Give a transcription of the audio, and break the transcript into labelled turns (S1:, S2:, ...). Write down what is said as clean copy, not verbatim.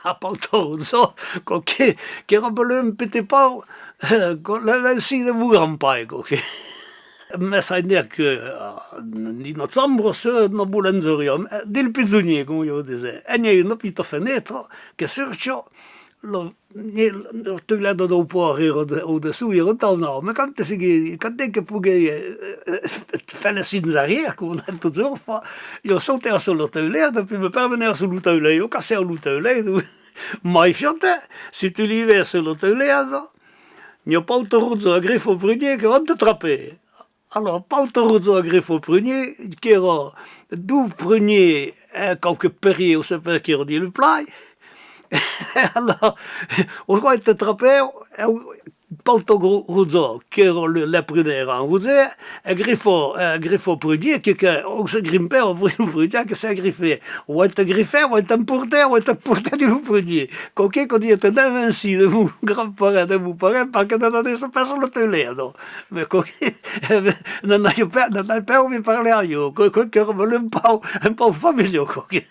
S1: a Pautoruzzo, che roba un petit po', con la sida vurampai, che. Ma sai che di novembre no bulanzorio, del pisognier, come io dicevo, e ne una pita fenêtre che sorcio lo toiletto dopo o da su io no, ma quante fighe, quante che pughe felle sinzaria come detto zurfa, io sauter sul toiletto, poi mi pervenir sul toiletto, io casseo il toiletto, mai fiante, se tu li versi sul toiletto, mio Pautoruzzo a grifo prunier che va te trapper. Alors, Pautoruzzo a grifo prunier, qui era du prunier quelques perriers au sapeur qui redit le play. Alors, on va être attrapé, Pautoruzzo, qui era le prunier en rousé, a grifo prunier, qui on se grimpait, on prit le prunier, qui s'est griffé. On va être griffé, on va être porté du prunier. Quand on dit, était d'invinci de vous, grand-parents, de vous parents, parce que non adesso perso le toiletto. Ma non hai pas envie de parler a io, che era un po' familiare.